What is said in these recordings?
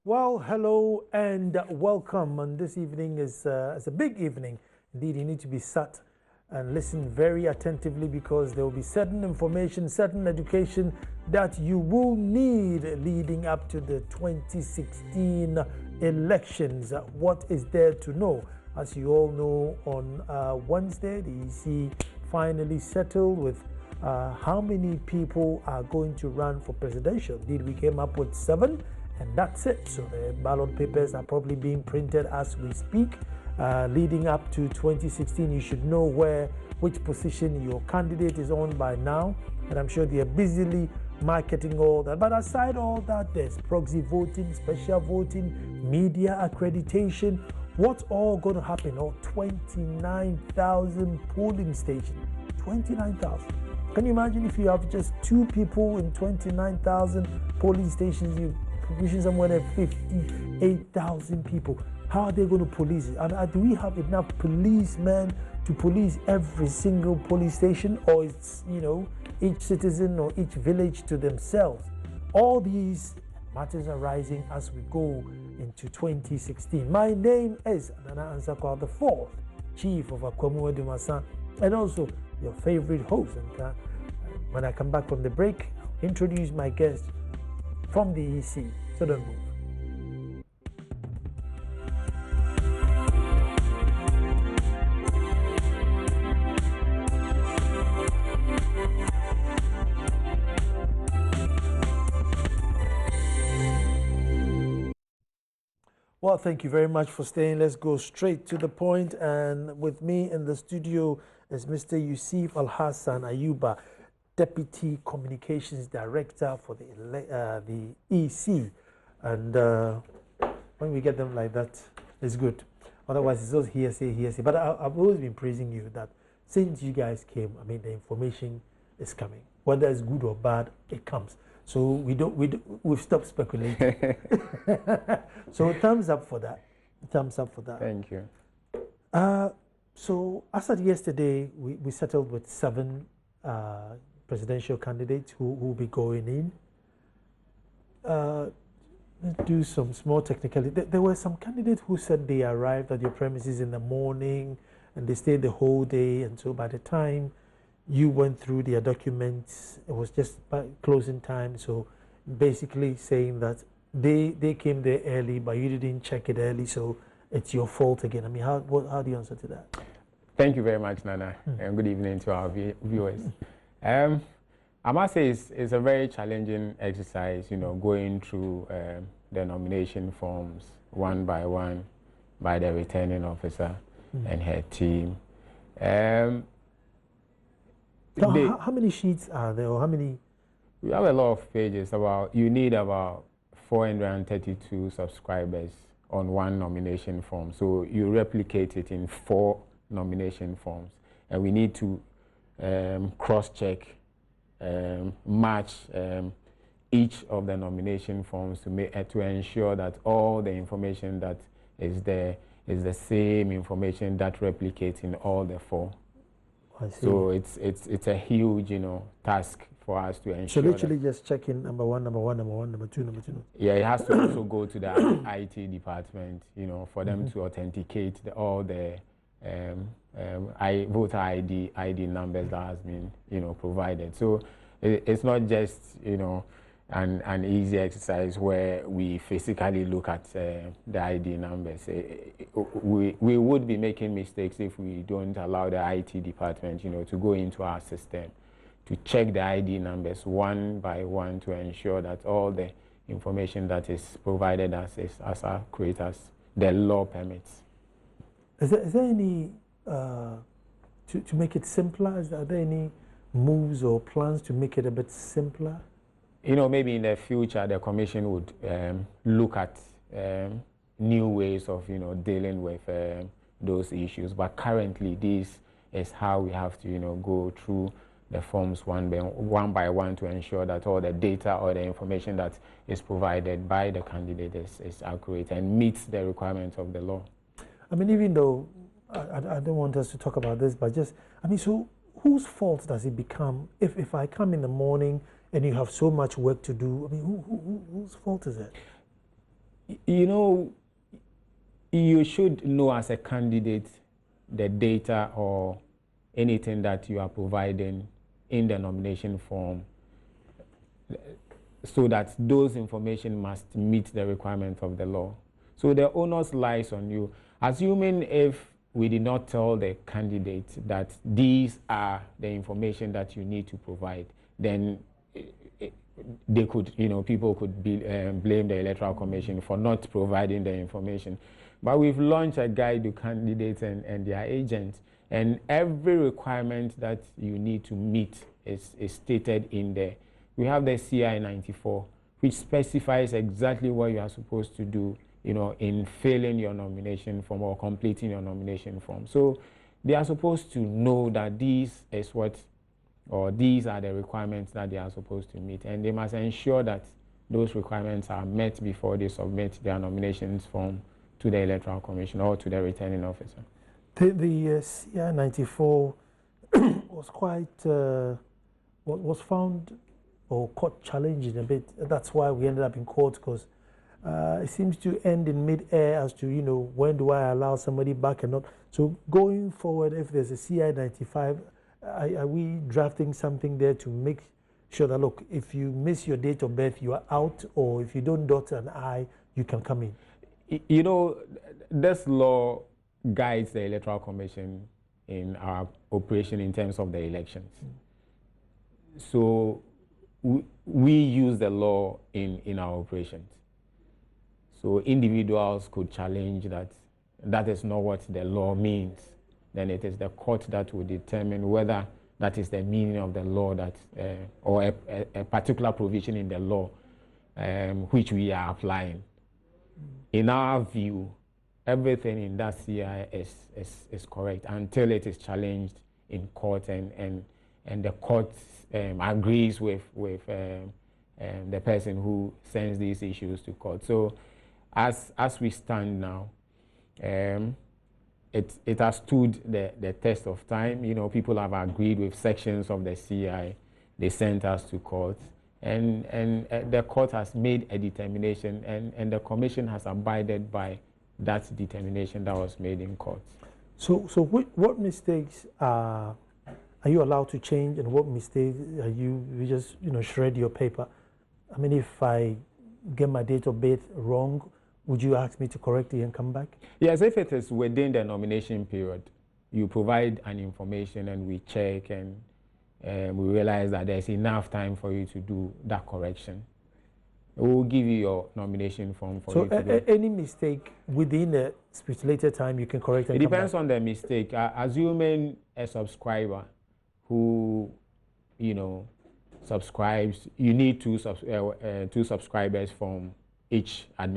Well, hello and welcome. And this evening is a big evening. Indeed, you need to be sat and listen very attentively because there will be certain information, certain education that you will need leading up to the 2016 elections. What is there to know? As you all know, on Wednesday, the EC finally settled with how many people are going to run for presidential. Indeed, we came up with 7. And that's it. So the ballot papers are probably being printed as we speak. Leading up to 2016, you should know which position your candidate is on by now. And I'm sure they are busily marketing all that. But aside all that, there's proxy voting, special voting, media accreditation. What's all going to happen? 29,000 polling stations. 29,000. Can you imagine if you have just 2 people in 29,000 polling stations? You pushing somewhere at 58,000 people. How are they going to police it? And do we have enough policemen to police every single police station, or it's each citizen or each village to themselves? All these matters are rising as we go into 2016. My name is Nana Ansakwa, the 4th Chief of Akwamu Edumasa, and also your favorite host. And when I come back from the break, introduce my guest from the EC. So don't move. Well, thank you very much for staying. Let's go straight to the point. And with me in the studio is Mr. Yusuf Al-Hassan Ayuba, Deputy Communications Director for the EC. And when we get them like that, it's good. Otherwise, it's just hearsay. But I've always been praising you that since you guys came, the information is coming. Whether it's good or bad, it comes. So we've stopped speculating. So thumbs up for that. Thumbs up for that. Thank you. So as of yesterday, we settled with 7 presidential candidates who will be going in. Let's do some small technicality. There were some candidates who said they arrived at your premises in the morning and they stayed the whole day, and so by the time you went through their documents, it was just by closing time. So basically saying that they came there early, but you didn't check it early, so it's your fault again. How do you answer to that? Thank you very much, Nana, and good evening to our viewers. I must say it's a very challenging exercise, going through the nomination forms one by one by the returning officer and her team. How many sheets are there, or how many? We have a lot of pages. You need about 432 subscribers on one nomination form. So you replicate it in 4 nomination forms, and we need to cross-check, match each of the nomination forms to ensure that all the information that is there is the same information that replicates in all the 4. I see. So it's a huge task for us to ensure. So literally just checking number one, number two. Yeah, it has to also go to the IT department, for them to authenticate all the voter ID numbers that has been provided. So it's not just an easy exercise where we physically look at the ID numbers. We would be making mistakes if we don't allow the IT department to go into our system to check the ID numbers one by one to ensure that all the information that is provided as our creators, the law permits. Is there any, to make it simpler, are there any moves or plans to make it a bit simpler? Maybe in the future the commission would look at new ways of dealing with those issues. But currently, this is how we have to go through the forms one by one to ensure that all the data or the information that is provided by the candidate is accurate and meets the requirements of the law. Even though I don't want us to talk about this, but just so whose fault does it become if I come in the morning and you have so much work to do? Whose fault is it? You know, you should know as a candidate the data or anything that you are providing in the nomination form, so that those information must meet the requirements of the law. So the onus lies on you. Assuming if we did not tell the candidate that these are the information that you need to provide, then they could, people could blame the Electoral Commission for not providing the information. But we've launched a guide to candidates and their agents, and every requirement that you need to meet is stated in there. We have the CI 94, which specifies exactly what you are supposed to do, in filling your nomination form or completing your nomination form. So they are supposed to know that these are the requirements that they are supposed to meet, and they must ensure that those requirements are met before they submit their nominations form to the Electoral Commission or to the returning officer. The CI 94 was quite was found or caught challenging a bit. That's why we ended up in court, because it seems to end in mid-air as to, when do I allow somebody back and not. So going forward, if there's a CI 95, are we drafting something there to make sure that, look, if you miss your date of birth, you are out, or if you don't dot an I, you can come in? This law guides the Electoral Commission in our operation in terms of the elections. So we use the law in our operations. So individuals could challenge that is not what the law means. Then it is the court that will determine whether that is the meaning of the law, or a particular provision in the law which we are applying. In our view, everything in that CI is correct until it is challenged in court, and the court agrees with the person who sends these issues to court. So as we stand now, it has stood the test of time. People have agreed with sections of the CI. They sent us to court, and the court has made a determination, and the commission has abided by that determination that was made in court. So what mistakes are you allowed to change, and what mistakes are you just shred your paper? I mean, if I get my date of birth wrong, would you ask me to correct it and come back? Yes, if it is within the nomination period, you provide an information and we check, and we realize that there's enough time for you to do that correction. We will give you your nomination form for you to do. So any mistake within a stipulated time, you can correct and it come depends back? on the mistake. Assuming a subscriber who, subscribes, you need two subscribers from each of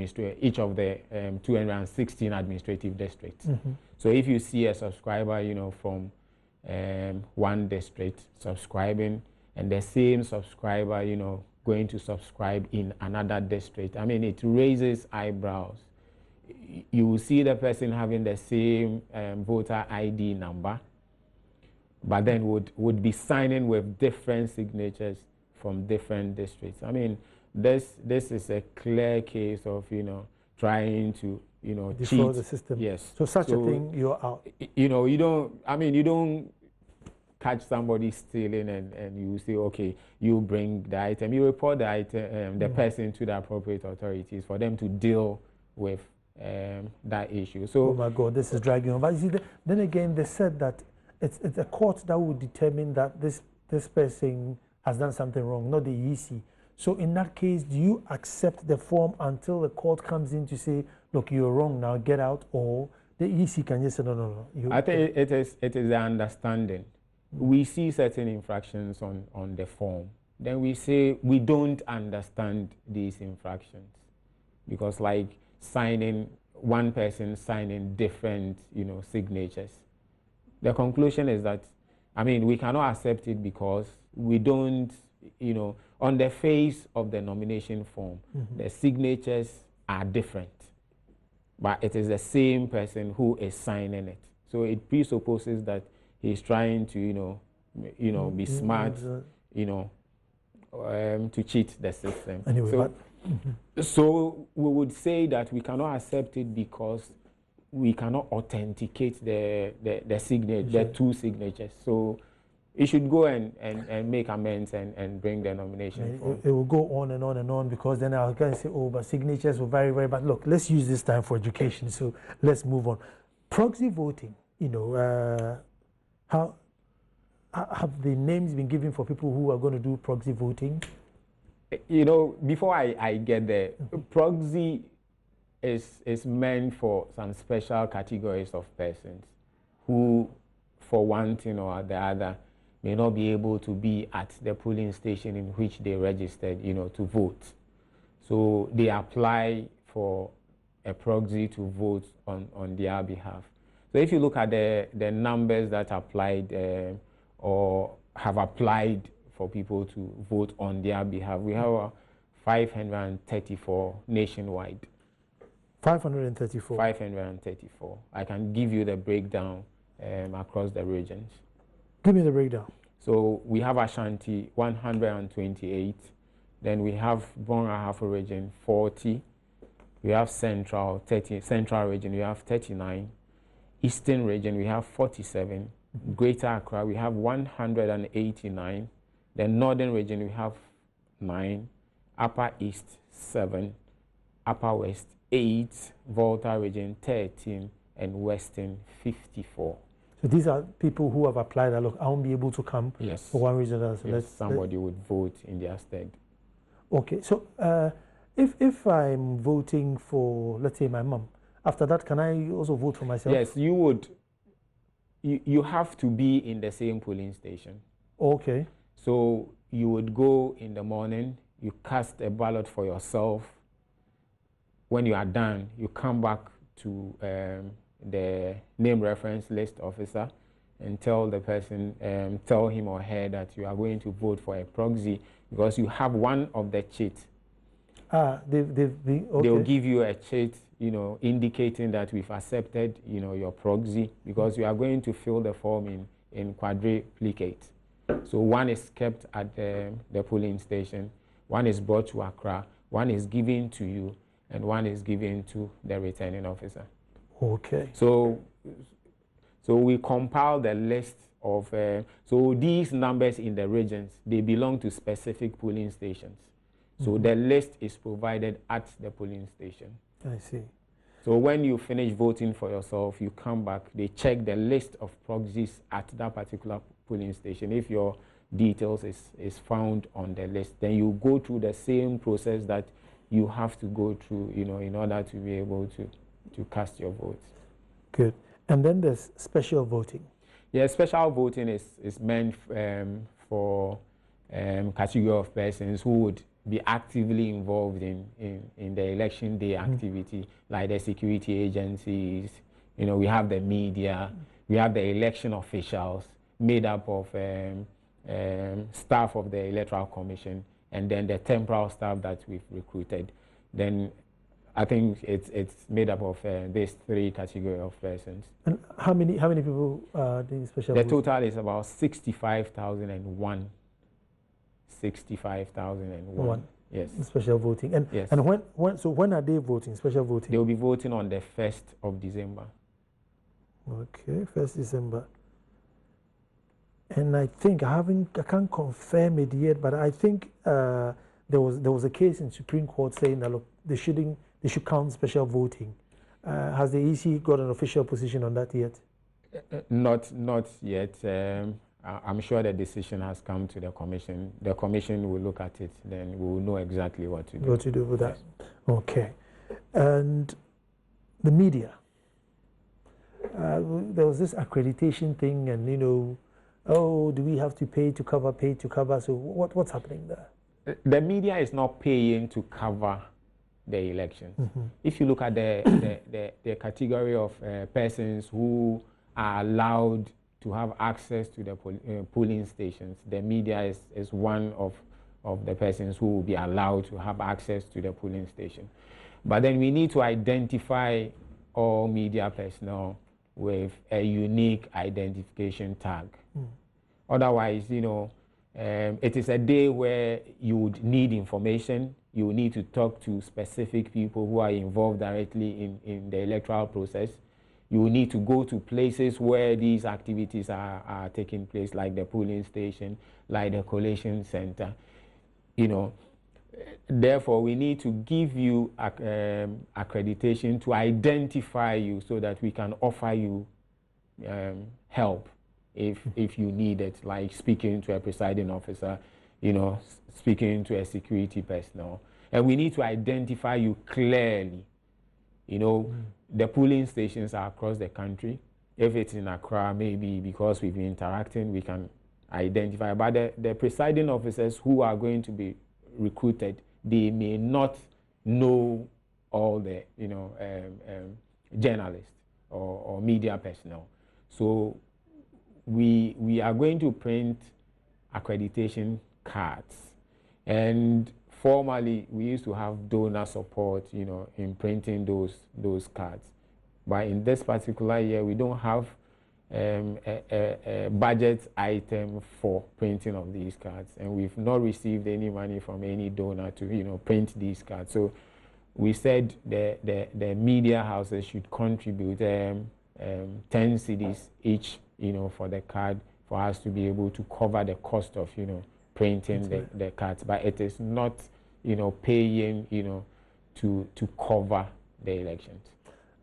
the 216 administrative districts. Mm-hmm. So if you see a subscriber, from one district subscribing, and the same subscriber, going to subscribe in another district, I mean, it raises eyebrows. You will see the person having the same voter ID number, but then would be signing with different signatures from different districts. I mean, this is a clear case of trying to defraud cheat the system. Yes. So such a thing, you're out. You don't catch somebody stealing and you say, okay, you bring the item, you report the item, the person to the appropriate authorities for them to deal with that issue. So, oh my God, this is dragging on. But you see, then again, they said that it's a court that will determine that this person has done something wrong, not the EC. So in that case, do you accept the form until the court comes in to say, look, you're wrong now, get out, or the EC can just say, no. I think it is the understanding. We see certain infractions on the form. Then we say we don't understand these infractions, because like one person signing different, signatures. The conclusion is that, we cannot accept it because we don't, on the face of the nomination form, the signatures are different, but it is the same person who is signing it. So it presupposes that he's trying to, be smart, to cheat the system. Anyway, so, so we would say that we cannot accept it because we cannot authenticate the signature, the two signatures. So it should go and make amends and bring the nomination form. It will go on and on and on, because then I'll go and say, oh, but signatures were very, very bad. Look, let's use this time for education. So let's move on. Proxy voting, you know, how have the names been given for people who are going to do proxy voting? You know, before I get there, proxy is meant for some special categories of persons who, for one thing or the other, may not be able to be at the polling station in which they registered, you know, to vote. So they apply for a proxy to vote on their behalf. So if you look at the numbers that applied or have applied for people to vote on their behalf, we have 534 nationwide. 534. 534. I can give you the breakdown across the regions. Give me the breakdown. So we have Ashanti 128. Then we have Bon-Ahafo region 40. We have Central region we have 39. Eastern region we have 47. Greater Accra we have 189. Then Northern region we have 9. Upper East 7. Upper West 8. Volta region 13. And Western 54. So these are people who have applied that, look, I won't be able to come for one reason or another. So yes, somebody would vote in their stead. Okay, so if I'm voting for, let's say, my mom, after that, can I also vote for myself? Yes, you would. You have to be in the same polling station. Okay. So you would go in the morning, you cast a ballot for yourself. When you are done, you come back to the name reference list officer and tell the person, tell him or her that you are going to vote for a proxy because you have one of the cheats. Okay. They'll give you a cheat, you know, indicating that we've accepted, you know, your proxy, because you are going to fill the form in quadruplicate. So one is kept at the polling station, one is brought to Accra, one is given to you, and one is given to the returning officer. Okay. So we compile the list of, so these numbers in the regions, they belong to specific polling stations. So the list is provided at the polling station. I see. So when you finish voting for yourself, you come back, they check the list of proxies at that particular polling station. If your details is found on the list, then you go through the same process that you have to go through, you know, in order to be able to cast your votes. Good. And then there's special voting. Yeah, special voting is meant for category of persons who would be actively involved in the election day activity, like the security agencies. You know, we have the media, we have the election officials made up of staff of the Electoral Commission, and then the temporal staff that we've recruited. Then I think it's made up of these three categories of persons. And how many people doing special voting? The total is about 65,001. 65,001. Yes. Special voting. And yes. And when are they voting? Special voting? They will be voting on the 1st of December. Okay, 1st December. And I think I can't confirm it yet, but I think there was a case in Supreme Court saying that, look, they should count special voting. Has the EC got an official position on that yet? Not yet. I'm sure the decision has come to the commission. The commission will look at it, then we will know exactly what to do. What to do with that? Okay. And the media. There was this accreditation thing, and you know, oh, do we have to pay to cover? So what's happening there? The media is not paying to cover the elections. If you look at the category of persons who are allowed to have access to the polling stations, the media is one of the persons who will be allowed to have access to the polling station. But then we need to identify all media personnel with a unique identification tag. Otherwise, you know, It is a day where you would need information. You will need to talk to specific people who are involved directly in the electoral process. You will need to go to places where these activities are taking place, like the polling station, like the collation center. Therefore, we need to give you accreditation to identify you so that we can offer you help if you need it, like speaking to a presiding officer, speaking to a security personnel. And we need to identify you clearly. The polling stations are across the country. If it's in Accra, maybe because we've been interacting, we can identify. But the presiding officers who are going to be recruited, they may not know all the journalists or media personnel. So we are going to print accreditation cards, and formerly we used to have donor support in printing those cards, but in this particular year we don't have a budget item for printing of these cards, and we've not received any money from any donor to print these cards. So we said the media houses should contribute 10 cedis each for the card, for us to be able to cover the cost of printing the cards. But it is not paying to cover the elections.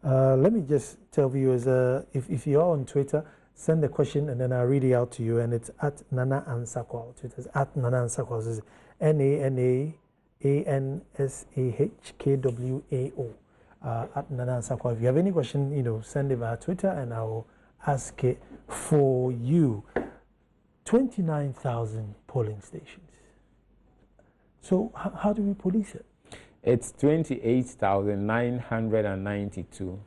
Let me just tell viewers, if you are on Twitter, send the question and then I'll read it out to you. And it's at Nana Ansakwa. Twitter is at Nana Ansakwa. It's NANAANSAHKWAO. At Nana Ansakwa. If you have any question, send it via Twitter and I will ask it for you. 29,000 polling stations. So how do we police it? It's 28,992.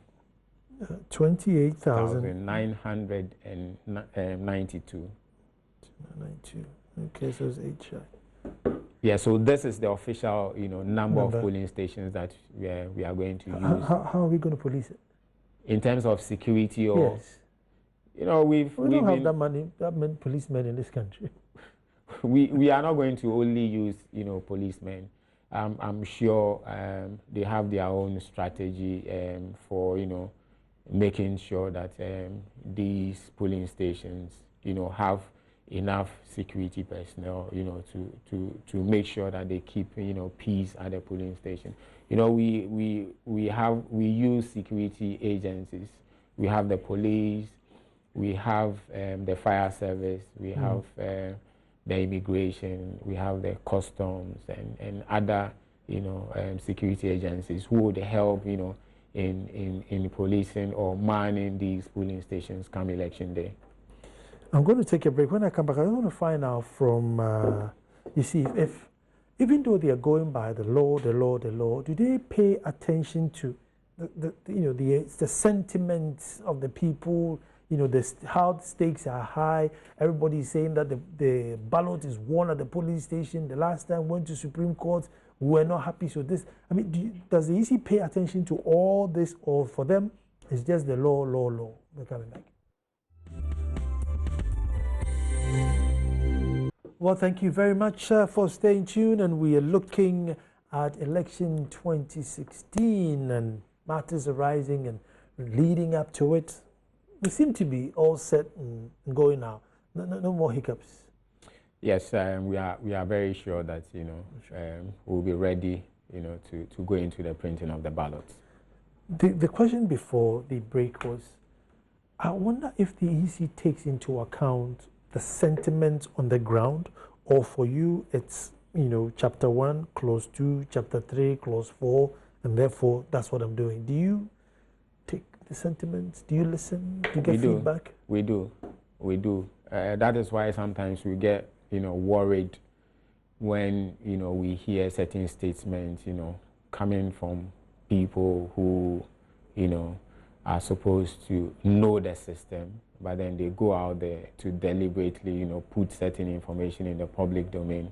28,992. Okay, so it's 8 shy. Yeah, so this is the official, number of polling stations that we are going to use. How are we going to police it? In terms of security, or yes. We don't have that many policemen in this country. we are not going to only use policemen. I'm sure they have their own strategy for making sure that these polling stations have enough security personnel to make sure that they keep peace at the polling station. We use security agencies. We have the police, we have the fire service, we have the immigration, we have the customs and other security agencies who would help in policing or manning these polling stations come election day. I'm going to take a break. When I come back, I want to find out from you see, if even though they are going by the law, do they pay attention to the sentiments of the people? How the stakes are high. Everybody's saying that the ballot is won at the polling station. The last time went to Supreme Court, we were not happy. So this, does the EC pay attention to all this, or for them, it's just the law? We're coming back. Well, thank you very much for staying tuned, and we are looking at election 2016 and matters arising and leading up to it. We seem to be all set and going now. No more hiccups. Yes, we are very sure that we'll be ready to go into the printing of the ballots. The question before the break was, I wonder if the EC takes into account the sentiment on the ground, or for you it's chapter 1, clause 2, chapter 3, clause 4, and therefore that's what I'm doing. Do you take the sentiments? Do you listen? Do you get feedback? We do. That is why sometimes we get worried when we hear certain statements coming from people who are supposed to know the system, but then they go out there to deliberately put certain information in the public domain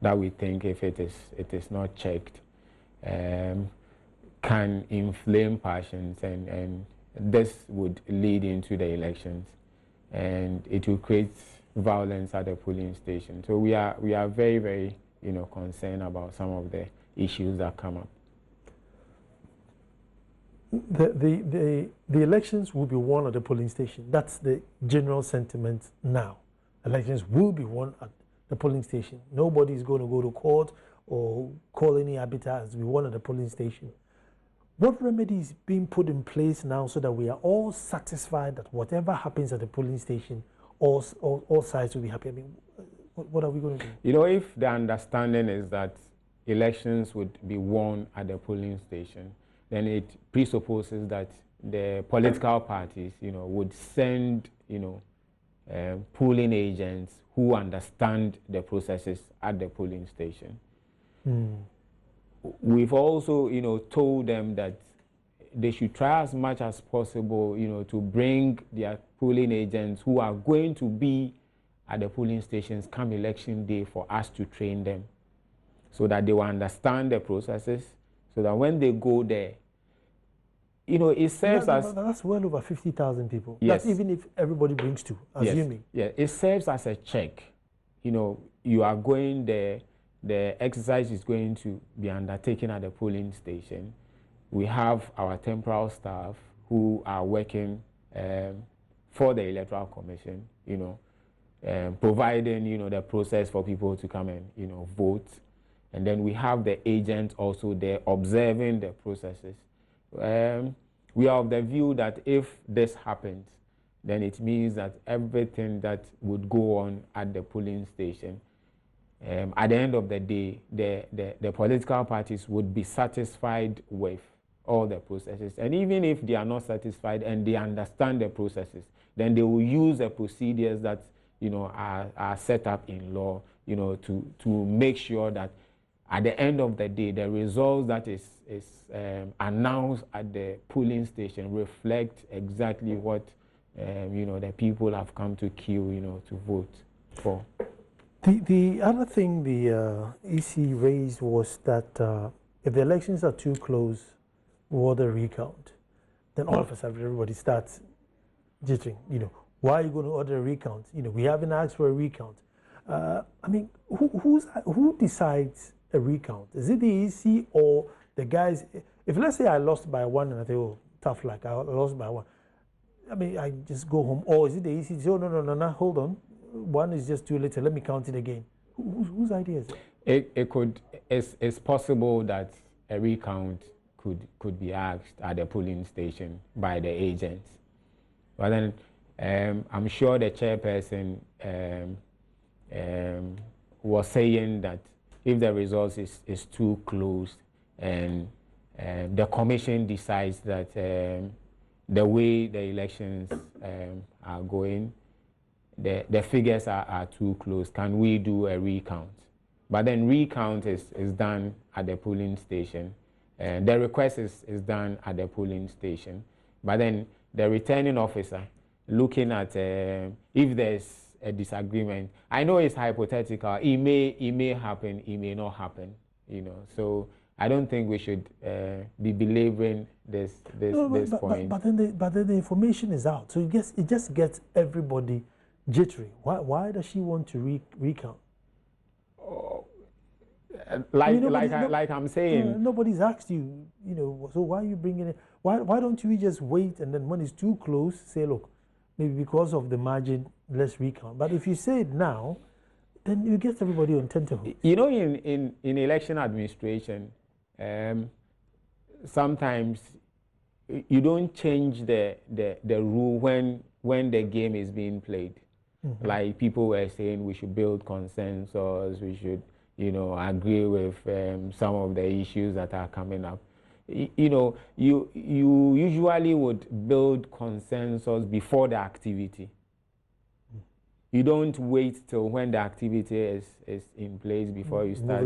that we think, if it is not checked, can inflame passions, and this would lead into the elections, and it will create violence at the polling station. So we are very, very, concerned about some of the issues that come up. The elections will be won at the polling station. That's the general sentiment now. Elections will be won at the polling station. Nobody is going to go to court or call any arbiters. We won at the polling station. What remedy is being put in place now so that we are all satisfied that whatever happens at the polling station, all sides will be happy? I mean, what are we going to do? If the understanding is that elections would be won at the polling station, then it presupposes that the political parties, would send, polling agents who understand the processes at the polling station. We've also, told them that they should try as much as possible, to bring their polling agents who are going to be at the polling stations come election day for us to train them so that they will understand the processes, so that when they go there, it serves as... That's well over 50,000 people. Yes. That's even if everybody brings two, assuming. Yes. Yeah, it serves as a check. You are going there, the exercise is going to be undertaken at the polling station. We have our temporal staff who are working for the Electoral Commission, providing, the process for people to come and, vote. And then we have the agents also there observing the processes. We are of the view that if this happens, then it means that everything that would go on at the polling station, at the end of the day, the political parties would be satisfied with all the processes. And even if they are not satisfied and they understand the processes, then they will use the procedures that are set up in law, to make sure that at the end of the day, the results that is announced at the polling station reflect exactly what the people have come to queue, to vote for. The other thing the EC raised was that if the elections are too close, or the recount, then all of a sudden everybody starts jittering. Why are you going to order a recount? We haven't asked for a recount. I mean, who decides a recount? Is it the EC or the guys? If let's say I lost by one and I think, oh, tough luck, I lost by one. I mean, I just go home. Or is it the EC? Oh, no, hold on. One is just too little. Let me count it again. Whose idea is it? It's possible that a recount could be asked at the polling station by the agents. But then I'm sure the chairperson was saying that if the results is too close and the commission decides that the way the elections are going, the figures are too close, can we do a recount? But then recount is done at the polling station. The request is done at the polling station. But then the returning officer, looking at if there's a disagreement, I know it's hypothetical. It may happen, it may not happen. So I don't think we should be belaboring this point. But then the information is out, so it just gets everybody jittery. Why does she want to recount? Like I'm saying, nobody's asked you. So why are you bringing it? Why don't we just wait and then when it's too close, say, look, maybe because of the margin, let's recount. But if you say it now, then you get everybody on tenterhooks. In election administration, sometimes you don't change the rule when the game is being played. Mm-hmm. Like people were saying, we should build consensus. We should, agree with some of the issues that are coming up. You usually would build consensus before the activity. You don't wait till when the activity is in place before you start.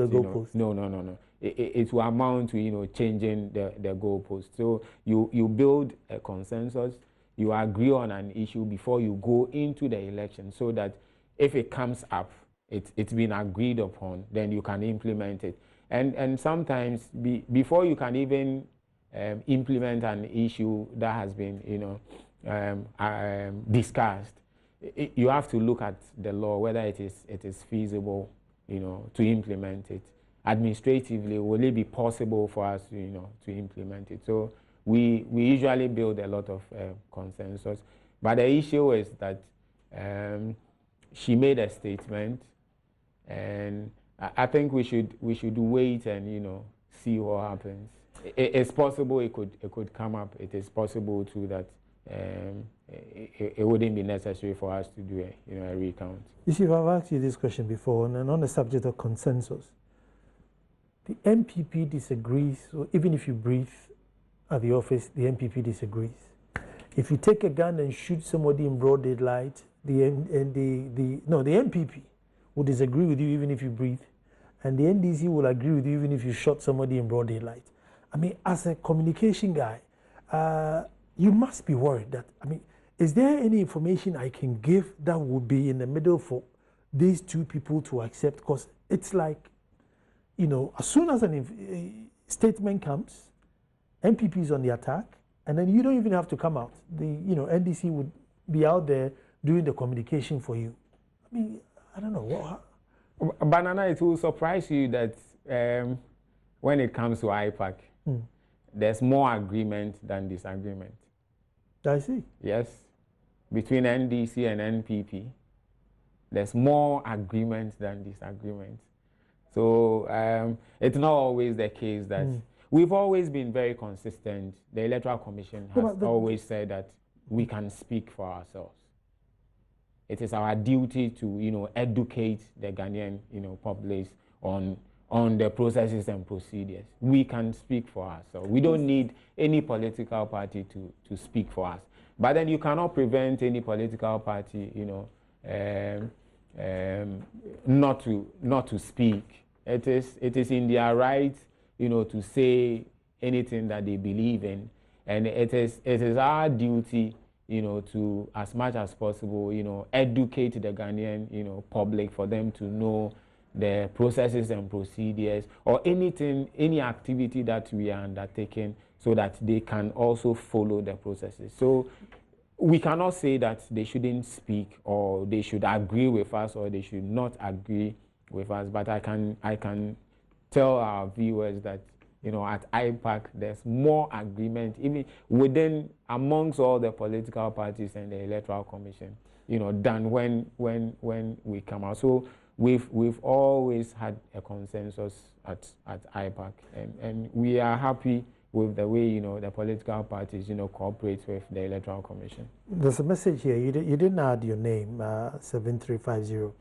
No. It will amount to changing the goalpost. So you build a consensus, you agree on an issue before you go into the election, so that if it comes up, it's been agreed upon, then you can implement it. And sometimes before you can even implement an issue that has been discussed, you have to look at the law, whether it is feasible, to implement it. Administratively, will it be possible for us to implement it? So we usually build a lot of consensus. But the issue is that she made a statement, and I think we should wait and see what happens. It's possible it could come up. It is possible too that it wouldn't be necessary for us to do a recount. You see, I've asked you this question before, and on the subject of consensus, the MPP disagrees. So even if you breathe at the office, the MPP disagrees. If you take a gun and shoot somebody in broad daylight, the MPP will disagree with you even if you breathe, and the NDC will agree with you even if you shot somebody in broad daylight. I mean, as a communication guy, you must be worried that, is there any information I can give that would be in the middle for these two people to accept? Because it's like, as soon as a statement comes, MPP is on the attack, and then you don't even have to come out. The NDC would be out there doing the communication for you. I don't know. Banana, it will surprise you that when it comes to IPAC, there's more agreement than disagreement. I see. Yes. Between NDC and NPP, there's more agreement than disagreement. So it's not always the case that we've always been very consistent. The Electoral Commission has always said that we can speak for ourselves. It is our duty to educate the Ghanaian populace on the processes and procedures. We can speak for ourselves. We don't need any political party to speak for us. But then you cannot prevent any political party, not to speak. It is in their right, to say anything that they believe in, and it is our duty, to as much as possible, educate the Ghanaian, public, for them to know the processes and procedures, or any activity that we are undertaking, so that they can also follow the processes. So we cannot say that they shouldn't speak, or they should agree with us, or they should not agree with us. But I can tell our viewers that at IPAC there's more agreement, even amongst all the political parties and the Electoral Commission, than when we come out. So we've always had a consensus at IPAC, and we are happy with the way the political parties cooperate with the Electoral Commission. There's a message here. You didn't add your name, 7350.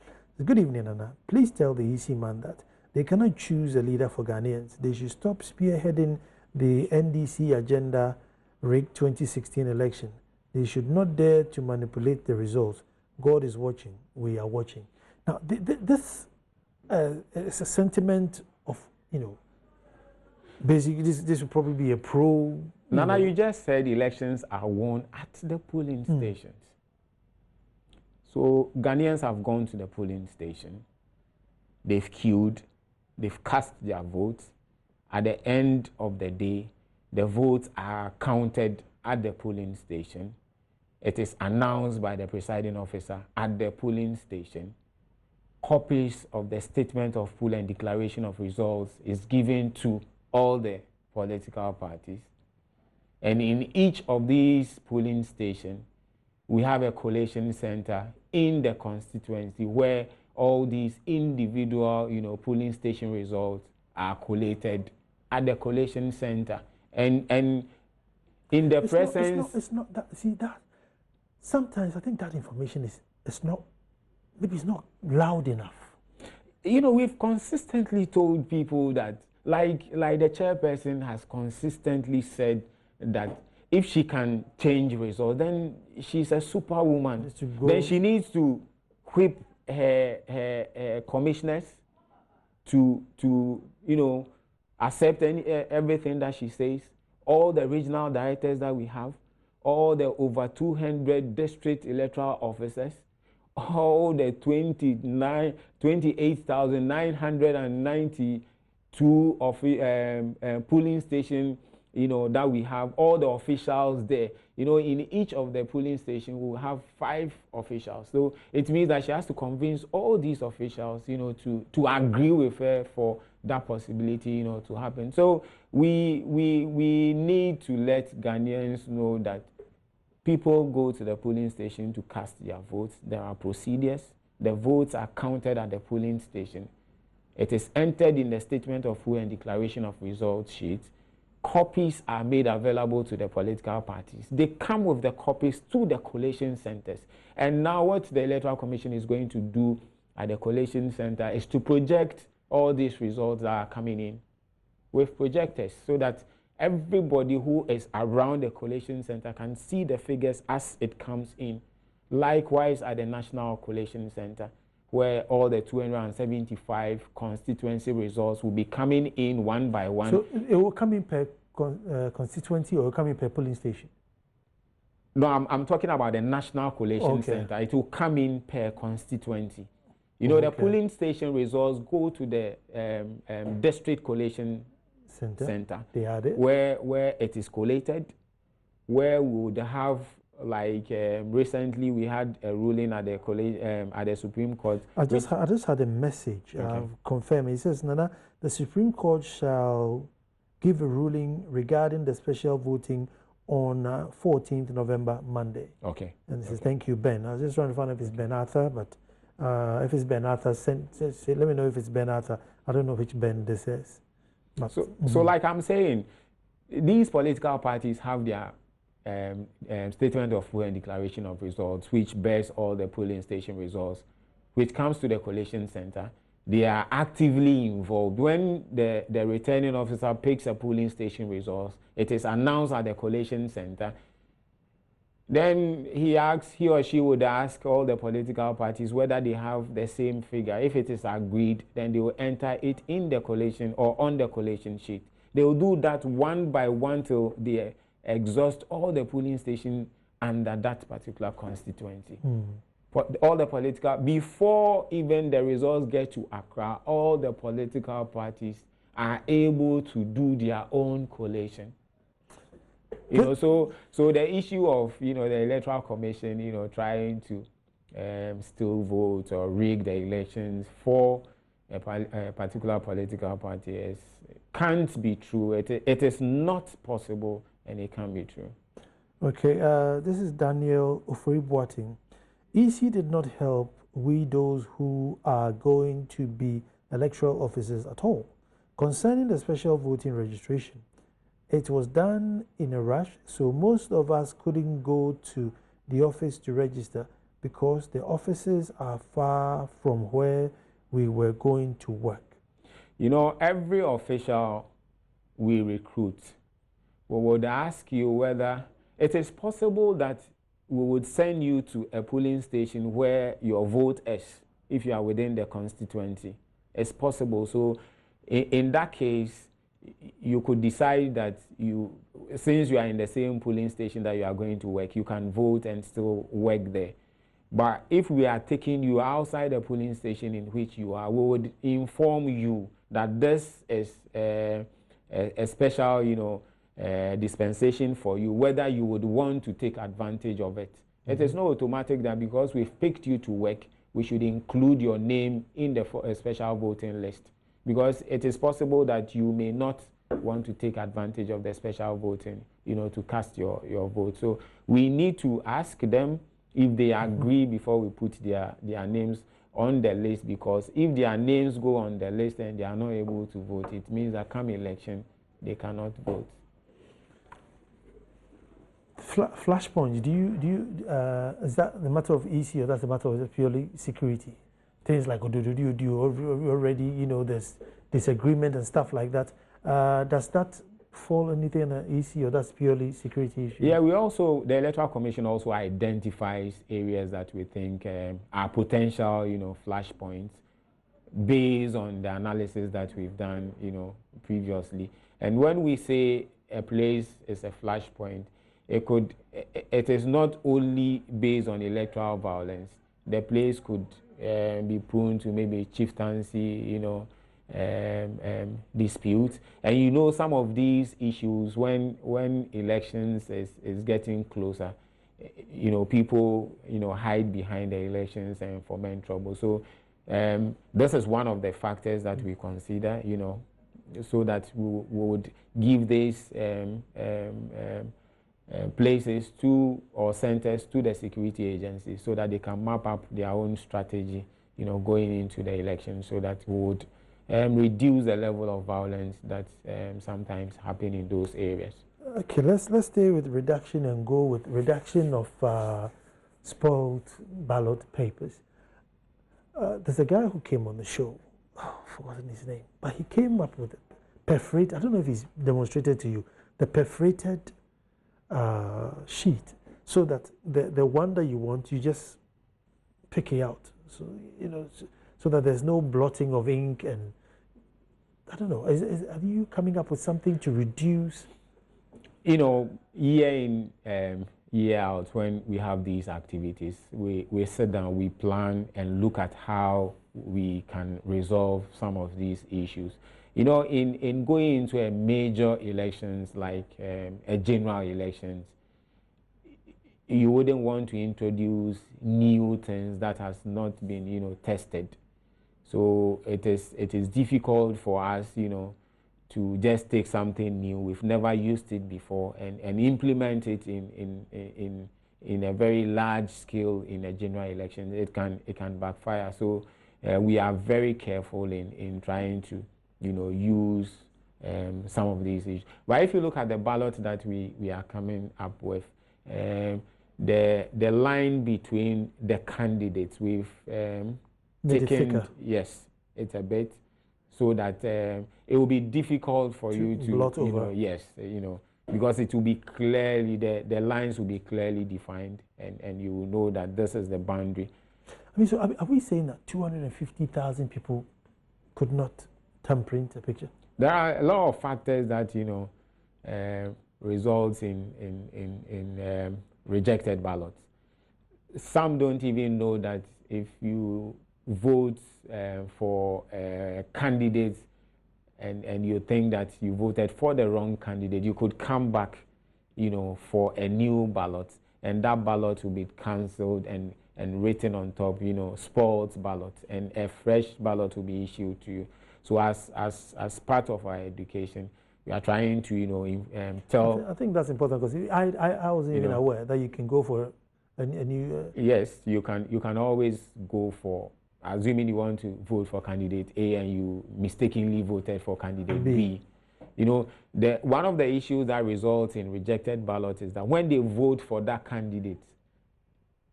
Good evening, Anna. Please tell the EC man that they cannot choose a leader for Ghanaians. They should stop spearheading the NDC agenda rigged 2016 election. They should not dare to manipulate the results. God is watching. We are watching. Now, this is a sentiment of, basically this will probably be a pro. Nana, you just said elections are won at the polling stations. So Ghanaians have gone to the polling station. They've queued. They've cast their votes. At the end of the day, the votes are counted at the polling station. It is announced by the presiding officer at the polling station. Copies of the statement of poll and declaration of results is given to all the political parties. And in each of these polling stations, we have a collation center in the constituency where all these individual, polling station results are collated at the collation center. And in the presence... It's not that, see that, sometimes I think that information maybe it's not loud enough. We've consistently told people that, like the chairperson has consistently said that if she can change results, then she's a superwoman. Then she needs to whip her commissioners to accept everything that she says. All the regional directors that we have, all the over 200 district electoral officers, all the 28,992 of polling station that we have all the officials there. In each of the polling stations, we will have 5 officials. So it means that she has to convince all these officials, to agree with her for that possibility, to happen. So we need to let Ghanaians know that people go to the polling station to cast their votes. There are procedures. The votes are counted at the polling station. It is entered in the statement of who and declaration of results sheet. Copies are made available to the political parties. They come with the copies to the collation centers. And now what the Electoral Commission is going to do at the collation center is to project all these results that are coming in with projectors so that everybody who is around the collation center can see the figures as it comes in. Likewise at the National Collation Center, where all the 275 constituency results will be coming in one by one. So it will come in per constituency, or it will come in per polling station? No, I'm talking about the National Collation Center. It will come in per constituency. The polling station results go to the district collation center. They had it. Where it is collated, where we would have, like recently we had a ruling at the Supreme Court. I just had a message confirming. It says, Nana, the Supreme Court shall give a ruling regarding the special voting on 14th November, Monday. Okay. And it says, thank you, Ben. I was just trying to find out if it's Ben Arthur, but if it's Ben Arthur, let me know if it's Ben Arthur. I don't know which Ben this is. But, so like I'm saying, these political parties have their statement of will and declaration of results, which bears all the polling station results, which comes to the collation center. They are actively involved. When the returning officer picks a polling station results, it is announced at the collation center. Then he or she would ask all the political parties whether they have the same figure. If it is agreed, then they will enter it in the collation or on the collation sheet. They will do that one by one till they exhaust all the polling stations under that particular constituency. All the political, before even the results get to Accra, all the political parties are able to do their own collation. So the issue of the Electoral Commission, trying to steal votes or rig the elections for a particular political party can't be true. It is not possible, and it can't be true. Okay, this is Daniel Ofori-Boating. EC did not help those who are going to be electoral officers at all. Concerning the special voting registration, it was done in a rush, so most of us couldn't go to the office to register because the offices are far from where we were going to work. Every official we recruit, we would ask you whether it is possible that we would send you to a polling station where your vote is, if you are within the constituency. It's possible. So in that case, you could decide that since you are in the same polling station that you are going to work, you can vote and still work there. But if we are taking you outside the polling station in which you are, we would inform you that this is a special, dispensation for you, whether you would want to take advantage of it. It is not automatic that because we've picked you to work, we should include your name in the special voting list, because it is possible that you may not want to take advantage of the special voting, to cast your vote. So we need to ask them if they agree before we put their names on the list, because if their names go on the list and they are not able to vote, it means that come election, they cannot vote. Flashpoints, do you is that the matter of EC, or that's the matter of purely security? Things like do you already, there's disagreement and stuff like that. Does that fall anything on EC, or that's purely security issue? Yeah, the Electoral Commission also identifies areas that we think are potential, flashpoints based on the analysis that we've done, previously. And when we say a place is a flashpoint, it is not only based on electoral violence. The place could be prone to maybe chieftaincy, disputes. And you know, some of these issues, when elections is getting closer, you know, people, you know, hide behind the elections and foment trouble. So this is one of the factors that we consider, you know, so that we would give these places to, or centers to, the security agencies, so that they can map up their own strategy, you know, going into the election, so that we would reduce the level of violence that sometimes happen in those areas. Okay, let's stay with reduction and go with reduction of spoiled ballot papers. There's a guy who came on the show. Oh, I've forgotten his name, but he came up with perforated. I don't know if he's demonstrated to you the perforated sheet, so that the one that you want, you just pick it out. So you know, so that there's no blotting of ink, and I don't know. Are you coming up with something to reduce? You know, year in, year out, when we have these activities, we sit down, we plan and look at how we can resolve some of these issues. You know, in going into a major elections like a general elections, you wouldn't want to introduce new things that has not been, you know, tested. So it is difficult for us, you know, to just take something new, we've never used it before, and implement it in a very large scale in a general election. It can backfire. So we are very careful in trying to, you know, use some of these issues. But if you look at the ballot that we are coming up with, the line between the candidates, we've taken, yes, it's a bit, so that it will be difficult for you to blot over. know, yes, you know, because it will be clearly, the lines will be clearly defined, and you will know that this is the boundary. I mean, so are we saying that 250,000 people could not thumbprint a picture? There are a lot of factors that, you know, results in rejected ballots. Some don't even know that if you vote for candidates and you think that you voted for the wrong candidate, you could come back, you know, for a new ballot, and that ballot will be cancelled and written on top, you know, spoiled ballot, and a fresh ballot will be issued to you. So as part of our education, we are trying to, you know, tell. I think that's important, because I wasn't even aware that you can go for a new. Yes, you can always go for, assuming you want to vote for candidate A and you mistakenly voted for candidate B. You know, one of the issues that results in rejected ballots is that when they vote for that candidate,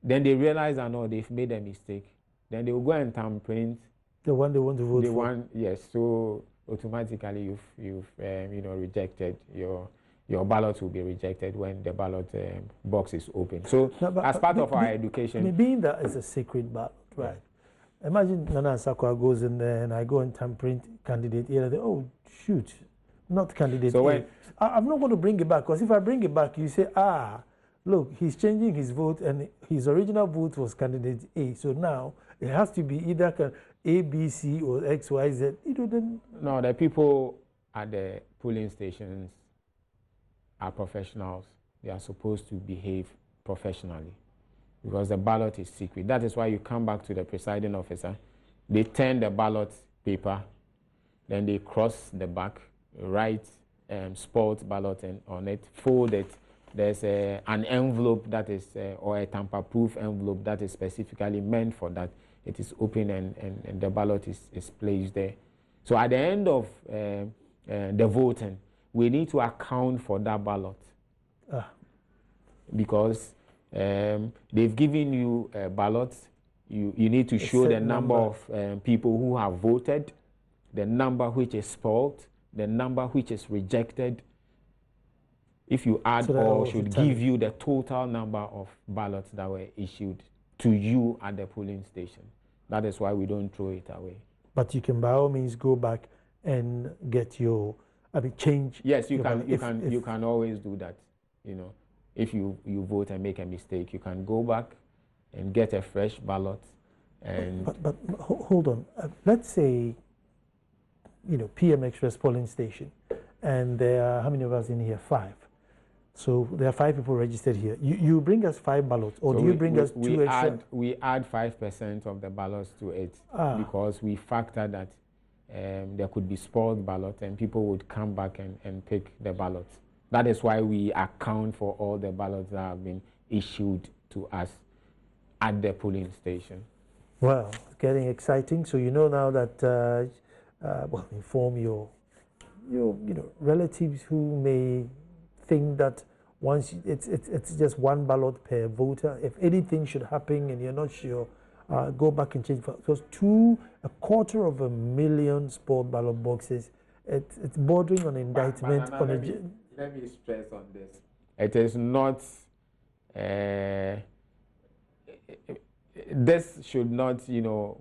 then they realize that no, they've made a mistake. Then they will go and thumbprint the one they want to vote for. One, yes. So automatically you've you know, rejected your ballot will be rejected when the ballot box is open. So as part of our education, I mean, being that it's a secret ballot, right? Yeah. Imagine Nana Sakwa goes in there and I go and thumbprint candidate A. Oh shoot, not candidate so A. I'm not going to bring it back, because if I bring it back, you say, look, he's changing his vote, and his original vote was candidate A. So now it has to be either A, B, C, or X, Y, Z. You know, then no, the people at the polling stations are professionals. They are supposed to behave professionally, because the ballot is secret. That is why you come back to the presiding officer. They turn the ballot paper, then they cross the back, write spoiled ballot on it, fold it. There's an envelope that is, or a tamper-proof envelope that is specifically meant for that. It is open, and the ballot is placed there. So at the end of the voting, we need to account for that ballot, because they've given you ballots. You need to show the number of people who have voted, the number which is spoiled, the number which is rejected. If you add all, should give you the total number of ballots that were issued to you at the polling station. That is why we don't throw it away. But you can by all means go back and get your, change. Yes, you can. You can always do that. You know, if you vote and make a mistake, you can go back and get a fresh ballot. And but hold on. Let's say PM Express polling station, and there are how many of us in here? 5. So there are 5 people registered here. You bring us 5 ballots, or so do you bring us 2 extra? We add 5% of the ballots to it because we factor that there could be spoiled ballots and people would come back and pick the ballots. That is why we account for all the ballots that have been issued to us at the polling station. Well, it's getting exciting. So you know now that inform your relatives who may think that once it's just 1 ballot per voter. If anything should happen and you're not sure, go back and change. Because 250,000 spoiled ballot boxes, it's bordering on indictment. Let me stress on this. It is not. This should not,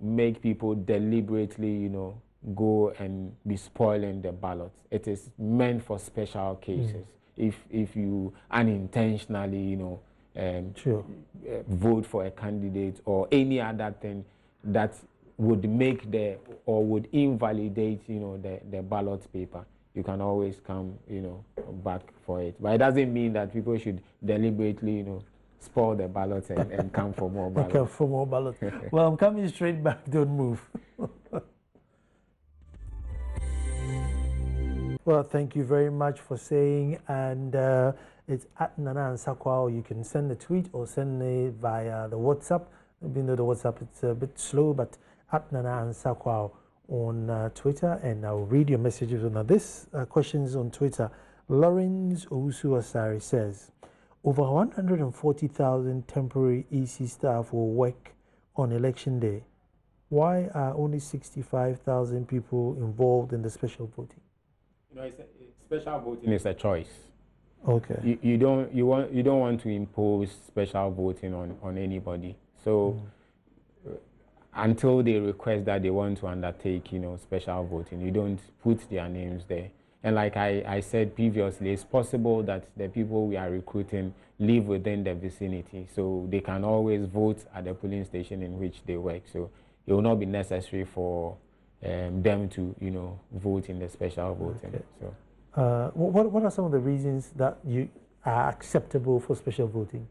make people deliberately, go and be spoiling the ballots. It is meant for special cases. If you unintentionally, vote for a candidate or any other thing that would make or would invalidate, the ballot paper, you can always come, back for it. But it doesn't mean that people should deliberately, spoil the ballots and come for more ballots. Come for more ballots. Well, I'm coming straight back. Don't move. Well, thank you very much for saying, and it's at Nana and Sakwa. You can send a tweet or send it via the WhatsApp. Even though the WhatsApp it's a bit slow, but at Nana and Sakwa on Twitter, and I'll read your messages. Now, this questions on Twitter. Lawrence Owusu Asari says, over 140,000 temporary EC staff will work on election day. Why are only 65,000 people involved in the special voting? Special voting is a choice. Okay. You don't want to impose special voting on anybody. So until they request that they want to undertake, special voting, you don't put their names there. And like I said previously, it's possible that the people we are recruiting live within the vicinity, so they can always vote at the polling station in which they work. So it will not be necessary for them to, vote in the special voting. Okay. So, what are some of the reasons that you are acceptable for special voting?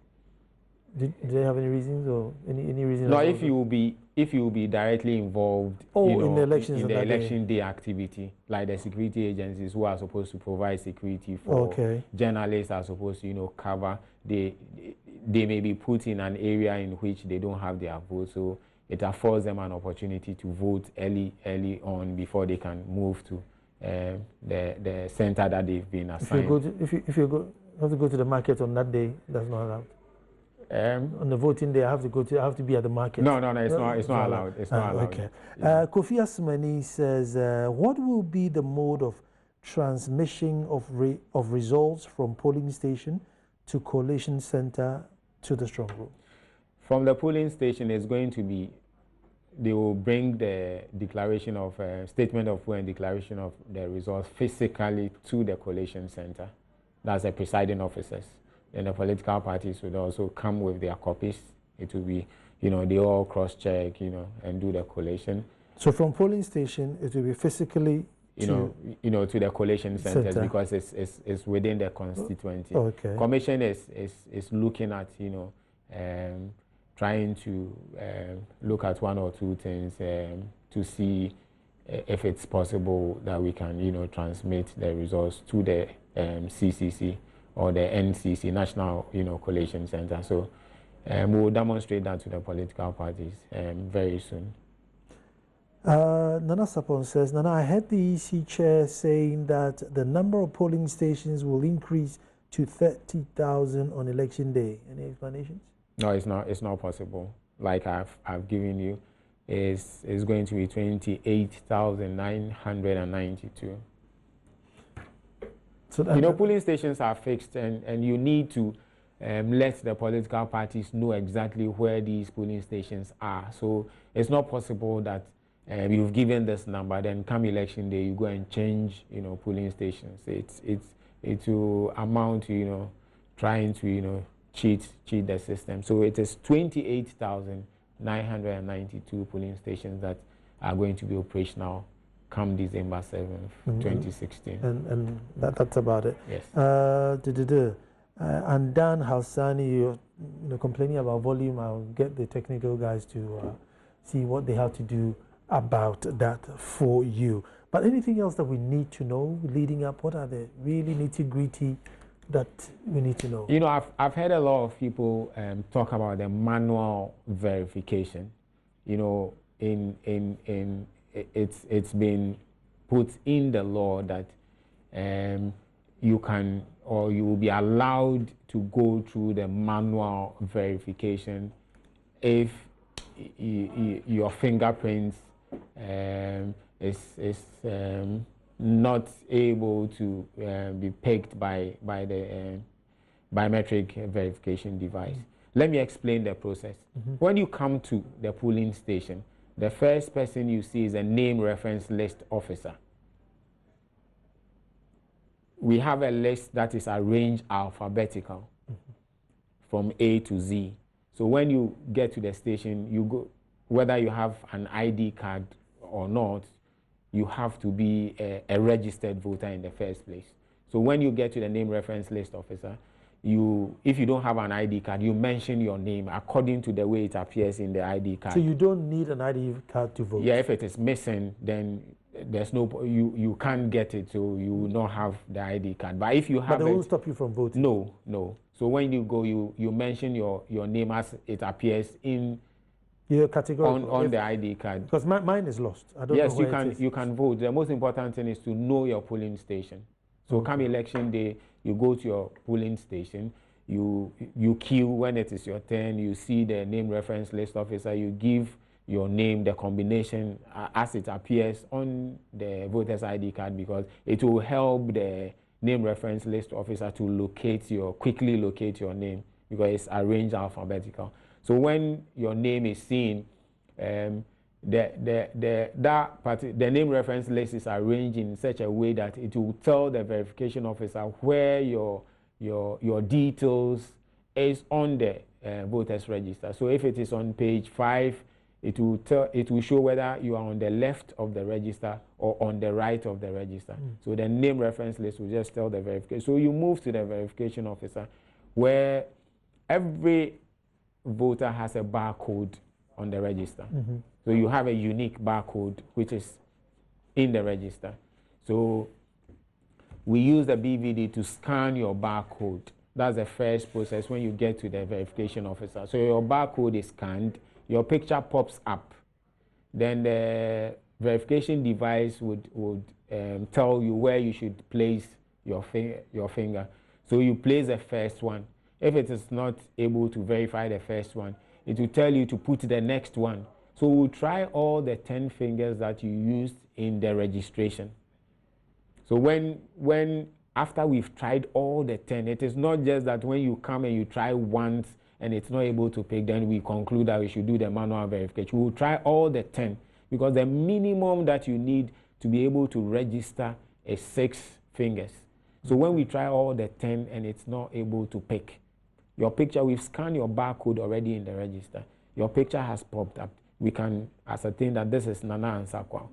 Do they have any reasons or any reasons? No, if you will be directly involved, in the elections, in the election day activity, like the security agencies who are supposed to provide security for journalists are supposed to, cover. They may be put in an area in which they don't have their vote, so it affords them an opportunity to vote early on before they can move to the center that they've been assigned. If you have to go to the market on that day, that's not allowed. On the voting day, I have to be at the market. No, it's not allowed. It's not allowed. Okay. Kofi Asmani says, what will be the mode of transmission of results from polling station to collation center to the strong room? From the polling station, it's going to be, they will bring the declaration of statement of vote and declaration of the results physically to the collation center. That's the presiding officers. And the political parties would also come with their copies. It will be, they all cross-check, and do the collation. So from polling station, it will be physically to the collation centers because it's within the constituency. Okay. Commission is looking at, trying to look at one or two things to see if it's possible that we can, transmit the results to the CCC or the NCC, National, Collation Center. So we will demonstrate that to the political parties very soon. Nana Sapon says, Nana, I heard the EC chair saying that the number of polling stations will increase to 30,000 on election day. Any explanations? No, it's not possible. Like I've given you, it's going to be 28,992. So polling stations are fixed, and you need to let the political parties know exactly where these polling stations are. So it's not possible that you've given this number, then come election day you go and change, polling stations. It will amount to, trying to, cheat the system. So it is 28,992 polling stations that are going to be operational come December 7th, 2016. And that's about it. Yes. And Dan Halsani, you know, complaining about volume. I'll get the technical guys to see what they have to do about that for you. But anything else that we need to know leading up? What are the really nitty-gritty that we need to know? You know, I've heard a lot of people talk about the manual verification. You know, it's been put in the law that you can, or you will be allowed to go through the manual verification if your fingerprints is not able to be picked by the biometric verification device. Let me explain the process. When you come to the polling station, the first person you see is a name reference list officer. We have a list that is arranged alphabetical from A to Z. So when you get to the station, you go, whether you have an ID card or not, you have to be a registered voter in the first place. So when you get to the name reference list officer, if you don't have an ID card, you mention your name according to the way it appears in the ID card. So you don't need an ID card to vote? Yeah, if it is missing, then there's no, you can't get it, so you will not have the ID card. But if you have it, they won't stop you from voting? No. So when you go, you mention your name as it appears in your category on the ID card. Because mine is lost. I don't know where it is. You can vote. The most important thing is to know your polling station. So come election day, you go to your polling station, you queue. When it is your turn, you see the name reference list officer, you give your name, the combination as it appears on the voter's ID card, because it will help the name reference list officer to quickly locate your name, because it's arranged alphabetical. So when your name is seen, the name reference list is arranged in such a way that it will tell the verification officer where your details is on the voters register. So if it is on page 5, it will show whether you are on the left of the register or on the right of the register. So the name reference list will just tell the verification. So you move to the verification officer, where every voter has a barcode on the register. So you have a unique barcode which is in the register. So we use the BVD to scan your barcode. That's the first process when you get to the verification officer. So your barcode is scanned, your picture pops up. Then the verification device would tell you where you should place your finger. So you place the first one. If it is not able to verify the first one, it will tell you to put the next one. So we'll try all the 10 fingers that you used in the registration. So after we've tried all the 10, it is not just that when you come and you try once and it's not able to pick, then we conclude that we should do the manual verification. We'll try all the 10, because the minimum that you need to be able to register is 6 fingers. So when we try all the 10 and it's not able to pick, your picture, we've scanned your barcode already in the register. Your picture has popped up. We can ascertain that this is Nana Ansakwa.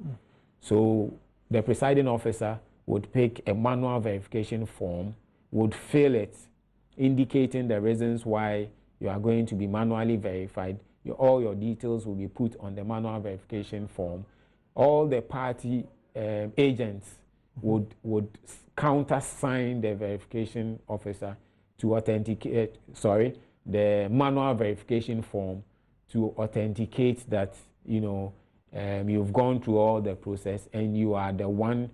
So the presiding officer would pick a manual verification form, would fill it, indicating the reasons why you are going to be manually verified. All your details will be put on the manual verification form. All the party agents would countersign the verification officer to authenticate, the manual verification form to authenticate that, you've gone through all the process and you are the one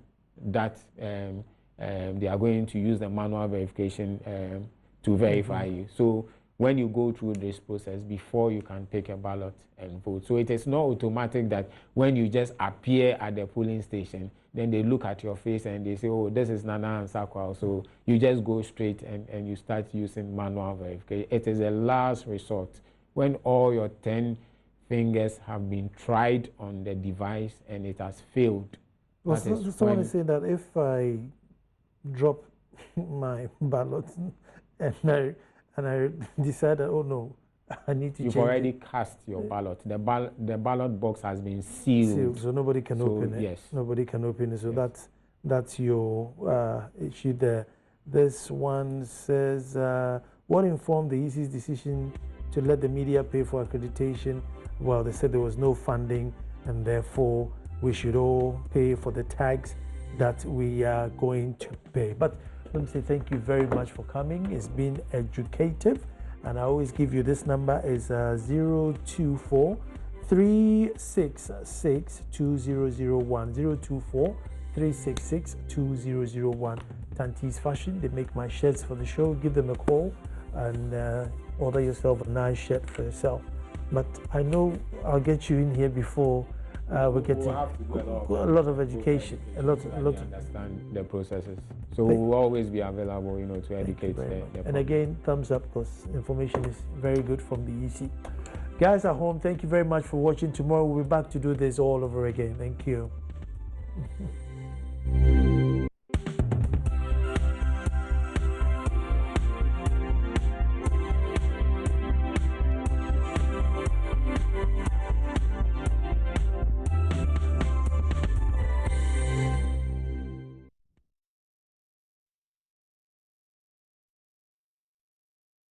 that they are going to use the manual verification to verify you. So when you go through this process before you can take a ballot and vote. So it is not automatic that when you just appear at the polling station, then they look at your face and they say, oh, this is Nana Ansakwa. So you just go straight and you start using manual verification. It is a last resort when all your 10 fingers have been tried on the device and it has failed. Well, someone is saying that if I drop my ballot and I decide that, oh no, I need to You've change already it. cast your ballot. The ballot box has been sealed. So nobody can open it. Yes. Nobody can open it. So Yes. that's your issue there. This one says, what informed the EC's decision to let the media pay for accreditation? Well, they said there was no funding, and therefore we should all pay for the tax that we are going to pay. But let me say thank you very much for coming. It's been educative, and I always give you this number is 024 366 2001 024 366 2001. Tanti's Fashion, they make my shirts for the show. Give them a call and order yourself a nice shirt for yourself. But I know I'll get you in here before we're getting we'll have to do a lot of education, a lot of understand the processes. So we'll always be available, to educate the and again, thumbs up, because information is very good from the EC. Guys at home, thank you very much for watching. Tomorrow we'll be back to do this all over again. Thank you.